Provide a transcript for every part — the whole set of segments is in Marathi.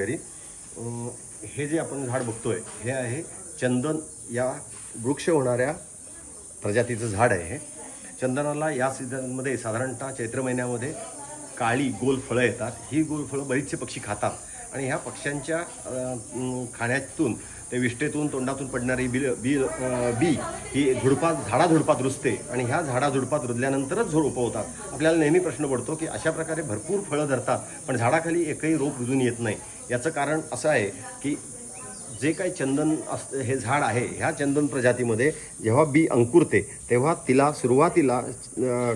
हे जे आपण झाड बघतोय हे आहे चंदन या वृक्ष होणाऱ्या प्रजातीचं झाड आहे. हे चंदनाला या सीझनमध्ये साधारणतः चैत्र महिन्यामध्ये काळी गोल फळं येतात. ही गोल फळं बरीचसे पक्षी खातात आणि ह्या पक्ष्यांच्या खाण्यातून ते विष्ठेतून तोंडातून पडणारी बी ही झाडाझुडपात रुजते आणि ह्या झाडाझुडपात रुजल्यानंतरच रोपं होतात. आपल्याला नेहमी प्रश्न पडतो की अशा प्रकारे भरपूर फळं धरतात पण झाडाखाली एकही रोप रुजून येत नाही. याचं कारण असं आहे की जे काही चंदन हे झाड आहे ह्या चंदन प्रजातीमध्ये जेव्हा बी अंकुरते तेव्हा तिला सुरुवातीला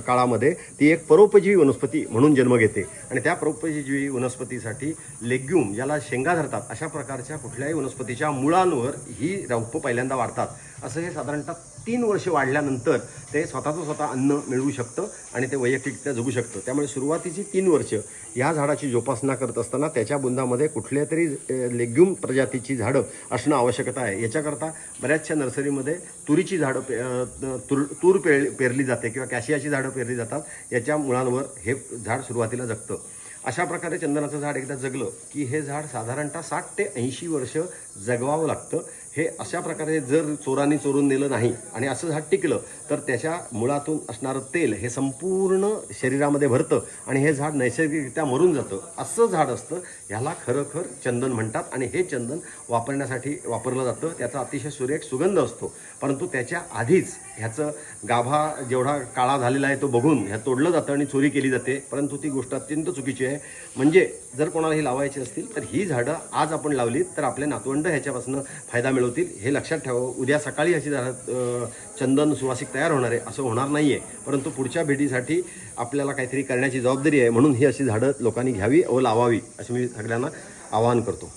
काळामध्ये ती एक परोपजीवी वनस्पती म्हणून जन्म घेते आणि त्या परोपजीवी वनस्पतीसाठी लेग्यूम ज्याला शेंगा धरतात अशा प्रकारच्या कुठल्याही वनस्पतीच्या मुळांवर ही रोपं पहिल्यांदा वाढतात. असं हे साधारणतः 3 वर्ष वाढल्यानंतर ते स्वतः अन्न मिळवू शकतं आणि ते वैयक्तिकरित्या जगू शकतं. त्यामुळे सुरुवातीची 3 वर्ष या झाडाची जोपासना करत असताना त्याच्या बुंदामध्ये कुठल्या तरी लेग्यूम प्रजातीची झाडं असणं आवश्यकता आहे. याच्याकरता बऱ्याचशा नर्सरीमध्ये तुरीची झाडं तूर पेरली जाते किंवा कॅशियाची झाडं पेरली जातात. याच्या मुळांवर हे झाड सुरुवातीला जगतं. अशा प्रकारे चंदनाचं झाड एकदा जगलं की हे झाड साधारणतः 60 ते 80 वर्ष जगवावं लागतं. हे अशा प्रकारे जर चोरांनी चोरून नेलं नाही आणि असं झाड टिकलं तर त्याच्या मुळातून असणारं तेल हे संपूर्ण शरीरामध्ये भरतं आणि हे झाड नैसर्गिकरित्या मरून जातं. असं झाड असतं. ह्याला खरखर चंदन म्हणतात आणि हे चंदन वापरण्यासाठी वापरलं जातं. त्याचा अतिशय सुरेख सुगंध असतो. परंतु त्याच्या आधीच ह्याचं गाभा जेवढा काळा झालेला आहे तो बघून ह्या तोडलं जातं आणि चोरी केली जाते. परंतु ती गोष्ट अत्यंत चुकीची आहे. म्हणजे जर कोणाला ही लावायची असतील तर ही झाडं आज आपण लावलीत तर आपले नातवंड ह्याच्यापासून फायदा मिळवतील. हे लक्षात ठेवावं. उद्या सकाळी अशी चंदन सुवासिक तयार होणार आहे असं होणार नाही आहे. परंतु पुढच्या भेटीसाठी आपल्याला काहीतरी करण्याची जबाबदारी आहे. म्हणून ही अशी झाडं लोकांनी घ्यावी व लावावी अशी मी सगळ्यांना आवाहन करतो.